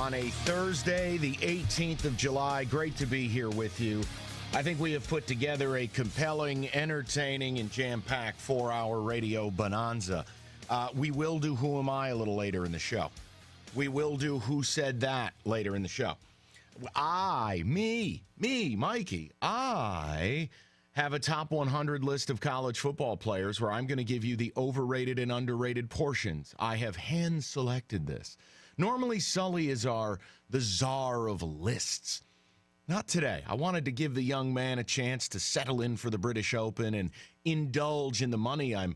on a Thursday, the 18th of July. Great to be here with you. I think we have put together a compelling, entertaining, and jam-packed 4-hour radio bonanza. We will do Who Am I a little later in the show. We will do Who Said That later in the show. Mikey, I have a top 100 list of college football players where I'm going to give you the overrated and underrated portions. I have hand-selected this. Normally, Sully is the czar of lists. Not today. I wanted to give the young man a chance to settle in for the British Open and indulge in the money I'm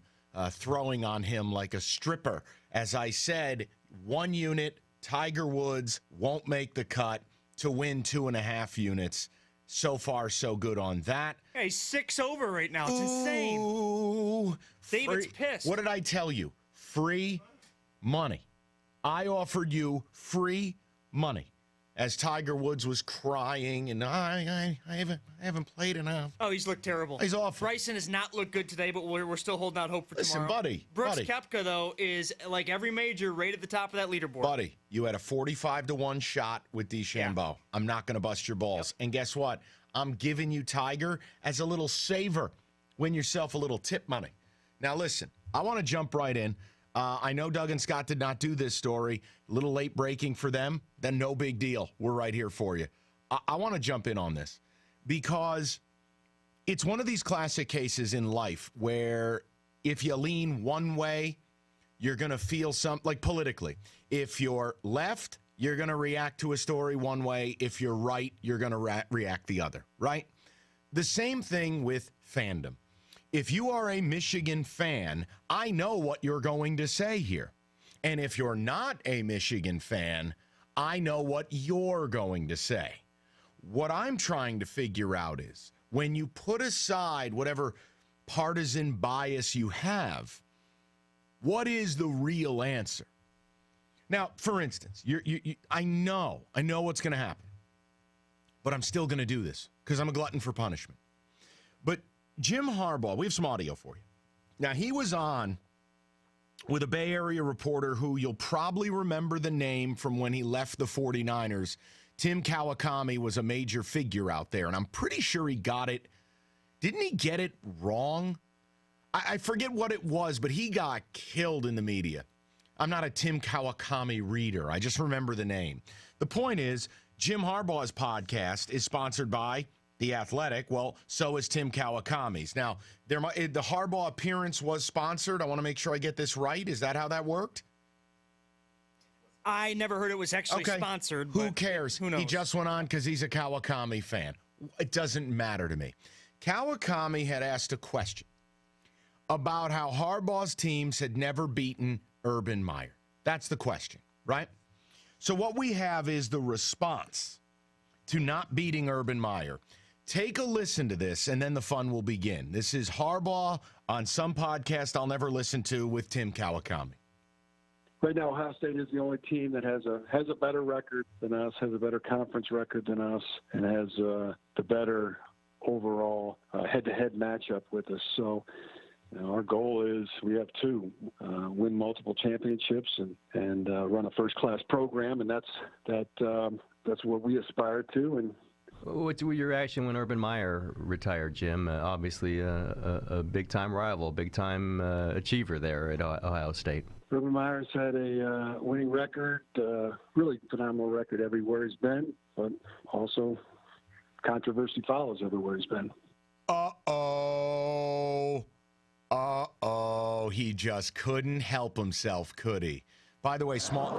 throwing on him like a stripper. As I said, 1 unit, Tiger Woods won't make the cut to win 2.5 units. So far, so good on that. Hey, 6 over right now. It's insane. David's pissed. What did I tell you? Free money. I offered you free money as Tiger Woods was crying, and I haven't played enough. Oh, he's looked terrible. He's awful. Bryson has not looked good today, but we're still holding out hope for tomorrow. Buddy. Brooks Koepka, though, is like every major right at the top of that leaderboard. Buddy, you had a 45-1 shot with DeChambeau. Yeah. I'm not going to bust your balls. Yep. And guess what? I'm giving you Tiger as a little saver. Win yourself a little tip money. Now, listen, I want to jump right in. I know Doug and Scott did not do this story. A little late breaking for them. Then no big deal. We're right here for you. I want to jump in on this because it's one of these classic cases in life where if you lean one way, you're going to feel something, like politically. If you're left, you're going to react to a story one way. If you're right, you're going to react the other, right? The same thing with fandom. If you are a Michigan fan, I know what you're going to say here. And if you're not a Michigan fan, I know what you're going to say. What I'm trying to figure out is when you put aside whatever partisan bias you have, what is the real answer? Now, for instance, I know what's going to happen, but I'm still going to do this because I'm a glutton for punishment. But Jim Harbaugh, we have some audio for you. Now, he was on with a Bay Area reporter who you'll probably remember the name from when he left the 49ers. Tim Kawakami was a major figure out there, and I'm pretty sure he got it. Didn't he get it wrong? I forget what it was, but he got killed in the media. I'm not a Tim Kawakami reader. I just remember the name. The point is, Jim Harbaugh's podcast is sponsored by The Athletic. Well, so is Tim Kawakami's. Now, the Harbaugh appearance was sponsored. I want to make sure I get this right. Is that how that worked? I never heard it was actually sponsored. Who cares? Who knows? He just went on because he's a Kawakami fan. It doesn't matter to me. Kawakami had asked a question about how Harbaugh's teams had never beaten Urban Meyer. That's the question, right? So what we have is the response to not beating Urban Meyer. Take a listen to this, and then the fun will begin. This is Harbaugh on some podcast I'll never listen to with Tim Kawakami. Right now, Ohio State is the only team that has a better record than us, has a better conference record than us, and has the better overall head-to-head matchup with us. So, our goal is we have to win multiple championships and run a first-class program, and that's what we aspire to. And what was your reaction when Urban Meyer retired, Jim? Obviously, a big-time rival, big-time achiever there at Ohio State. Urban Meyer's had a winning record, really phenomenal record everywhere he's been, but also controversy follows everywhere he's been. He just couldn't help himself, could he? By the way, small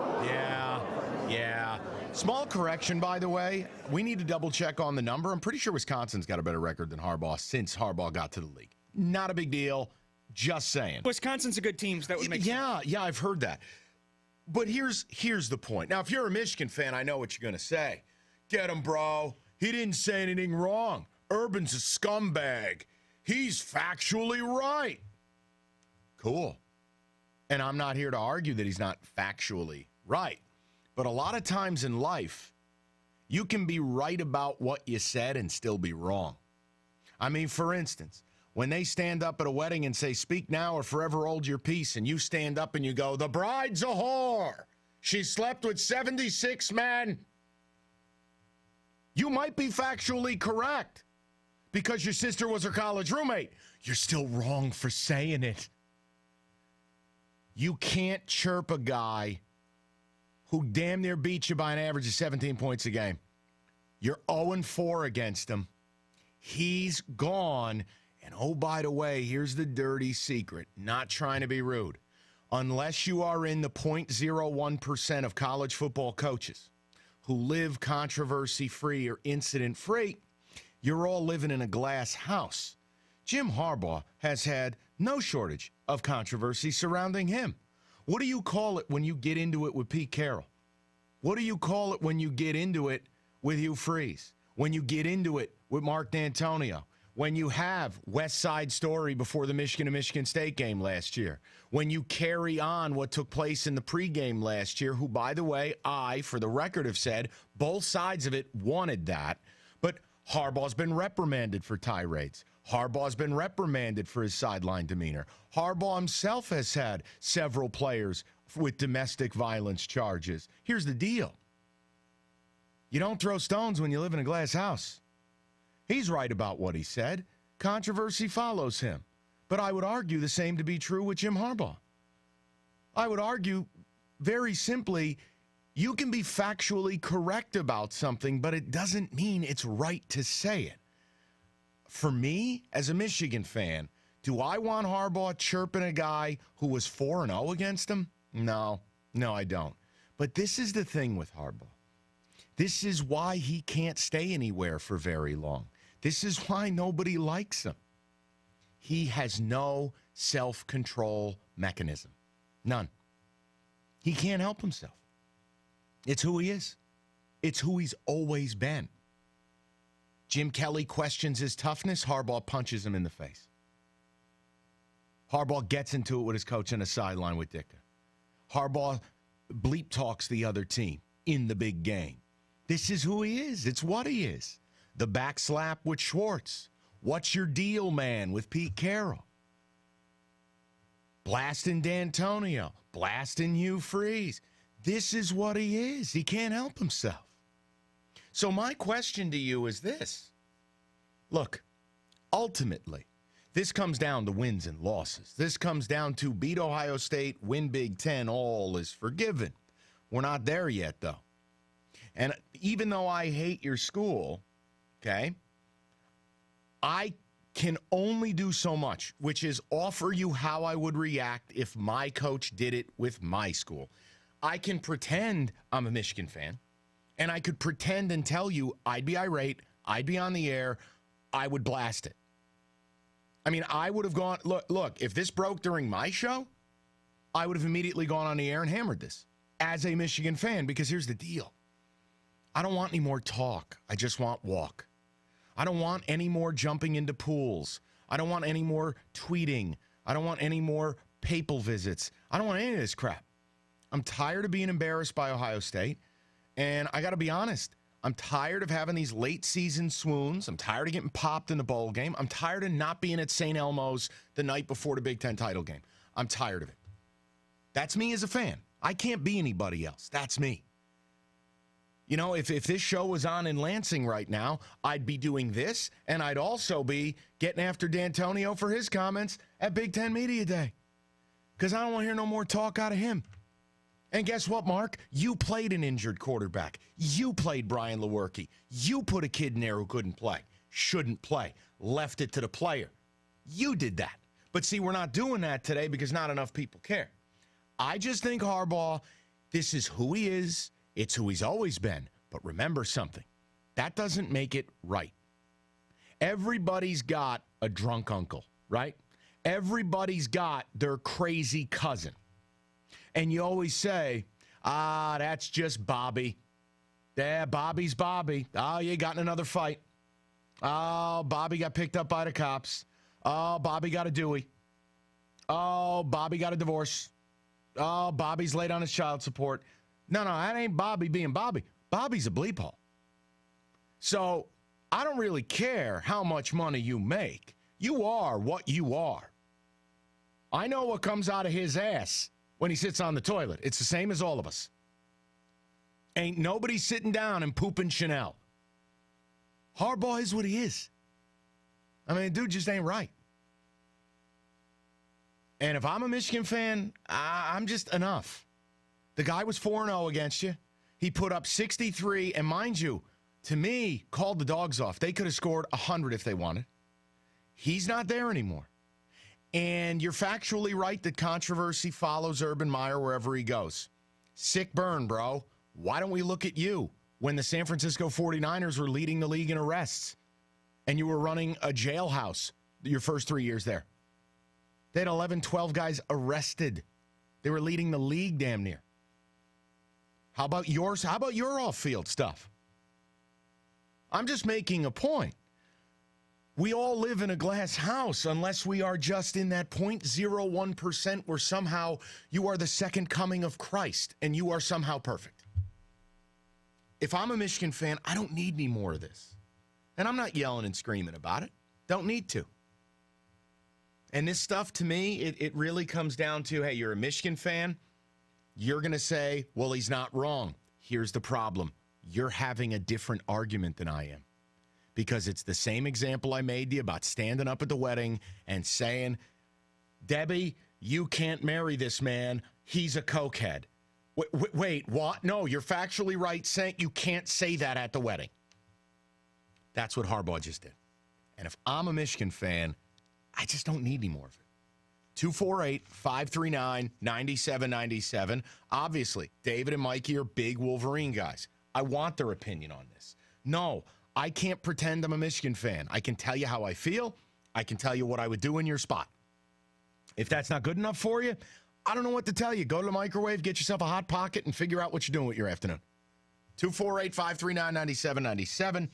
correction, by the way. We need to double-check on the number. I'm pretty sure Wisconsin's got a better record than Harbaugh since Harbaugh got to the league. Not a big deal. Just saying. Wisconsin's a good team, so that would make sense. Yeah, I've heard that. But here's the point. Now, if you're a Michigan fan, I know what you're going to say. Get him, bro. He didn't say anything wrong. Urban's a scumbag. He's factually right. Cool. And I'm not here to argue that he's not factually right. But a lot of times in life, you can be right about what you said and still be wrong. I mean, for instance, when they stand up at a wedding and say, speak now or forever hold your peace, and you stand up and you go, the bride's a whore, She slept with 76 men. You might be factually correct because your sister was her college roommate. You're still wrong for saying it. You can't chirp a guy who damn near beat you by an average of 17 points a game. You're 0-4 against him. He's gone. And oh, by the way, here's the dirty secret. Not trying to be rude. Unless you are in the 0.01% of college football coaches who live controversy-free or incident-free, you're all living in a glass house. Jim Harbaugh has had no shortage of controversy surrounding him. What do you call it when you get into it with Pete Carroll? What do you call it when you get into it with Hugh Freeze? When you get into it with Mark D'Antonio? When you have West Side Story before the Michigan and Michigan State game last year? When you carry on what took place in the pregame last year, who, by the way, for the record, have said both sides of it wanted that. But Harbaugh's been reprimanded for tirades. Harbaugh's been reprimanded for his sideline demeanor. Harbaugh himself has had several players with domestic violence charges. Here's the deal. You don't throw stones when you live in a glass house. He's right about what he said. Controversy follows him. But I would argue the same to be true with Jim Harbaugh. I would argue very simply, you can be factually correct about something, but it doesn't mean it's right to say it. For me, as a Michigan fan, do I want Harbaugh chirping a guy who was 4-0 against him? No, I don't. But this is the thing with Harbaugh. This is why he can't stay anywhere for very long. This is why nobody likes him. He has no self-control mechanism. None. He can't help himself. It's who he is. It's who he's always been. Jim Kelly questions his toughness. Harbaugh punches him in the face. Harbaugh gets into it with his coach on the sideline with Ditka. Harbaugh bleep talks the other team in the big game. This is who he is. It's what he is. The backslap with Schwartz. What's your deal, man, with Pete Carroll? Blasting D'Antonio. Blasting Hugh Freeze. This is what he is. He can't help himself. So my question to you is this. Look, ultimately, this comes down to wins and losses. This comes down to beat Ohio State, win Big Ten, all is forgiven. We're not there yet, though. And even though I hate your school, okay, I can only do so much, which is offer you how I would react if my coach did it with my school. I can pretend I'm a Michigan fan, and I could pretend and tell you I'd be irate, I'd be on the air, I would blast it. I mean, I would have gone, look, if this broke during my show, I would have immediately gone on the air and hammered this as a Michigan fan, because here's the deal. I don't want any more talk. I just want walk. I don't want any more jumping into pools. I don't want any more tweeting. I don't want any more papal visits. I don't want any of this crap. I'm tired of being embarrassed by Ohio State. And I got to be honest, I'm tired of having these late season swoons. I'm tired of getting popped in the bowl game. I'm tired of not being at St. Elmo's the night before the Big Ten title game. I'm tired of it. That's me as a fan. I can't be anybody else. That's me. You know, if this show was on in Lansing right now, I'd be doing this, and I'd also be getting after D'Antonio for his comments at Big Ten Media Day. Because I don't want to hear no more talk out of him. And guess what, Mark? You played an injured quarterback. You played Brian Lewerke. You put a kid in there who couldn't play, shouldn't play, left it to the player. You did that. But see, we're not doing that today because not enough people care. I just think Harbaugh, this is who he is. It's who he's always been. But remember something. That doesn't make it right. Everybody's got a drunk uncle, right? Everybody's got their crazy cousin. And you always say, that's just Bobby. Yeah, Bobby's Bobby. Oh, you got in another fight. Oh, Bobby got picked up by the cops. Oh, Bobby got a Dewey. Oh, Bobby got a divorce. Oh, Bobby's late on his child support. No, that ain't Bobby being Bobby. Bobby's a bleep hole. So I don't really care how much money you make. You are what you are. I know what comes out of his ass when he sits on the toilet. It's the same as all of us. Ain't nobody sitting down and pooping Chanel. Harbaugh is what he is. I mean, dude just ain't right. And if I'm a Michigan fan, I'm just enough. The guy was 4-0 against you. He put up 63, and mind you, to me, called the dogs off. They could have scored 100 if they wanted. He's not there anymore. And you're factually right that controversy follows Urban Meyer wherever he goes. Sick burn, bro. Why don't we look at you when the San Francisco 49ers were leading the league in arrests and you were running a jailhouse your first 3 years there? They had 11, 12 guys arrested. They were leading the league damn near. How about yours? How about your off-field stuff? I'm just making a point. We all live in a glass house unless we are just in that 0.01% where somehow you are the second coming of Christ and you are somehow perfect. If I'm a Michigan fan, I don't need any more of this. And I'm not yelling and screaming about it. Don't need to. And this stuff, to me, it really comes down to, hey, you're a Michigan fan. You're going to say, well, he's not wrong. Here's the problem. You're having a different argument than I am. Because it's the same example I made to you about standing up at the wedding and saying, Debbie, you can't marry this man. He's a cokehead. Wait, what? No, you're factually right saying you can't say that at the wedding. That's what Harbaugh just did. And if I'm a Michigan fan, I just don't need any more of it. 248-539-9797. Obviously, David and Mikey are big Wolverine guys. I want their opinion on this. No, I can't pretend I'm a Michigan fan. I can tell you how I feel. I can tell you what I would do in your spot. If that's not good enough for you, I don't know what to tell you. Go to the microwave, get yourself a Hot Pocket, and figure out what you're doing with your afternoon. 248-539-9797.